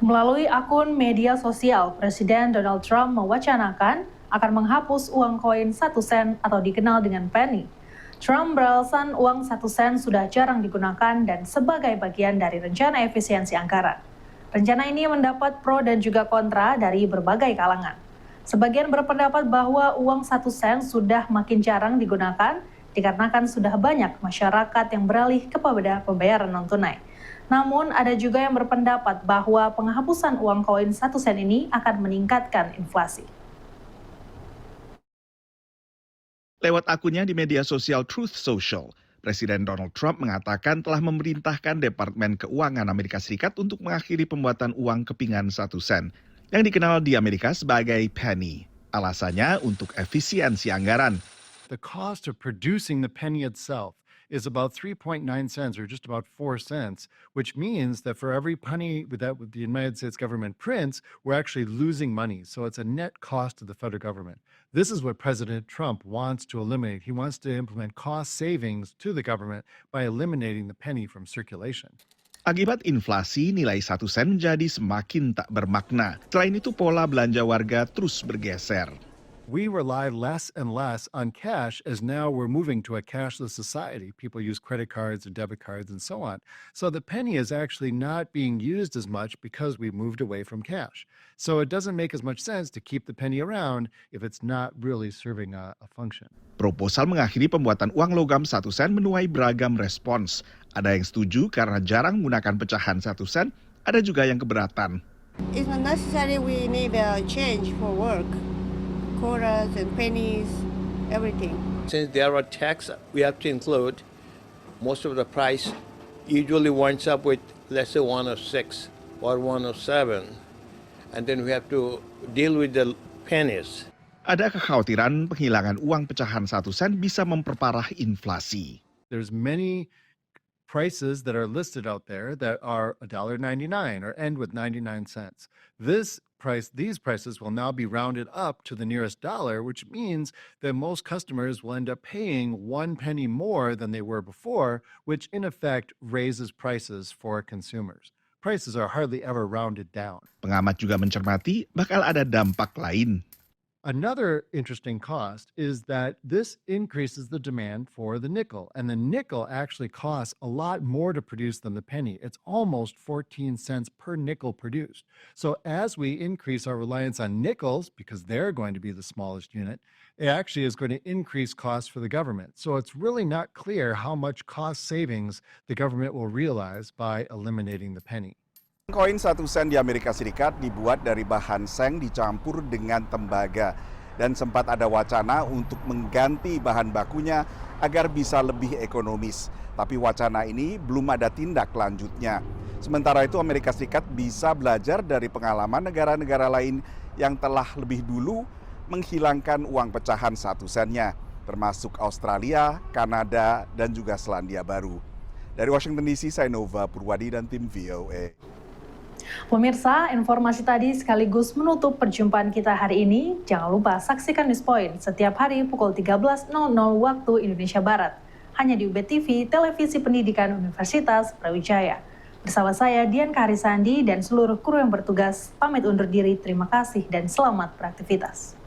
Melalui akun media sosial, Presiden Donald Trump mewacanakan akan menghapus uang koin 1 sen atau dikenal dengan penny. Trump beralasan uang 1 sen sudah jarang digunakan dan sebagai bagian dari rencana efisiensi anggaran. Rencana ini mendapat pro dan juga kontra dari berbagai kalangan. Sebagian berpendapat bahwa uang 1 sen sudah makin jarang digunakan dikarenakan sudah banyak masyarakat yang beralih kepada pembayaran non-tunai. Namun ada juga yang berpendapat bahwa penghapusan uang koin 1 sen ini akan meningkatkan inflasi. Lewat akunnya di media sosial Truth Social, Presiden Donald Trump mengatakan telah memerintahkan Departemen Keuangan Amerika Serikat untuk mengakhiri pembuatan uang kepingan 1 sen, yang dikenal di Amerika sebagai penny. Alasannya untuk efisiensi anggaran. The cost of producing the penny itself is about 3.9 cents or just about 4 cents, which means that for every penny that the United States government prints, we're actually losing money. So it's a net cost to the federal government. This is what President Trump wants to eliminate. He wants to implement cost savings to the government by eliminating the penny from circulation. Akibat inflasi, nilai 1 sen menjadi semakin tak bermakna. Selain itu, pola belanja warga terus bergeser. We rely less and less on cash as now we're moving to a cashless society. People use credit cards or debit cards and so on. So the penny is actually not being used as much because we've moved away from cash. So it doesn't make as much sense to keep the penny around if it's not really serving a function. Proposal mengakhiri pembuatan uang logam 1 sen menuai beragam respons. Ada yang setuju karena jarang menggunakan pecahan 1 sen, ada juga yang keberatan. It's not necessary we need a change for work. Quarters and pennies, everything. Since there are tax we have to include, most of the price usually winds up with, let's say, 106 or 107, and then we have to deal with the pennies. Ada kekhawatiran penghilangan uang pecahan 1 sen bisa memperparah inflasi. There's many prices that are listed out there that are $1.99 or end with 99 cents. These prices will now be rounded up to the nearest dollar, which means that most customers will end up paying 1 penny more than they were before, which in effect raises prices for consumers. Prices are hardly ever rounded down. Pengamat juga mencermati bakal ada dampak lain. Another interesting cost is that this increases the demand for the nickel, and the nickel actually costs a lot more to produce than the penny. It's almost 14 cents per nickel produced. So as we increase our reliance on nickels, because they're going to be the smallest unit, it actually is going to increase costs for the government. So it's really not clear how much cost savings the government will realize by eliminating the penny. Koin 1 sen di Amerika Serikat dibuat dari bahan seng dicampur dengan tembaga dan sempat ada wacana untuk mengganti bahan bakunya agar bisa lebih ekonomis. Tapi wacana ini belum ada tindak lanjutnya. Sementara itu Amerika Serikat bisa belajar dari pengalaman negara-negara lain yang telah lebih dulu menghilangkan uang pecahan 1 sennya, termasuk Australia, Kanada, dan juga Selandia Baru. Dari Washington DC, saya Nova Purwadi dan tim VOA. Pemirsa, informasi tadi sekaligus menutup perjumpaan kita hari ini. Jangan lupa saksikan News Point setiap hari pukul 13.00 waktu Indonesia Barat. Hanya di UB TV, Televisi Pendidikan Universitas Brawijaya. Bersama saya Dian Karisandi dan seluruh kru yang bertugas, pamit undur diri. Terima kasih dan selamat beraktivitas.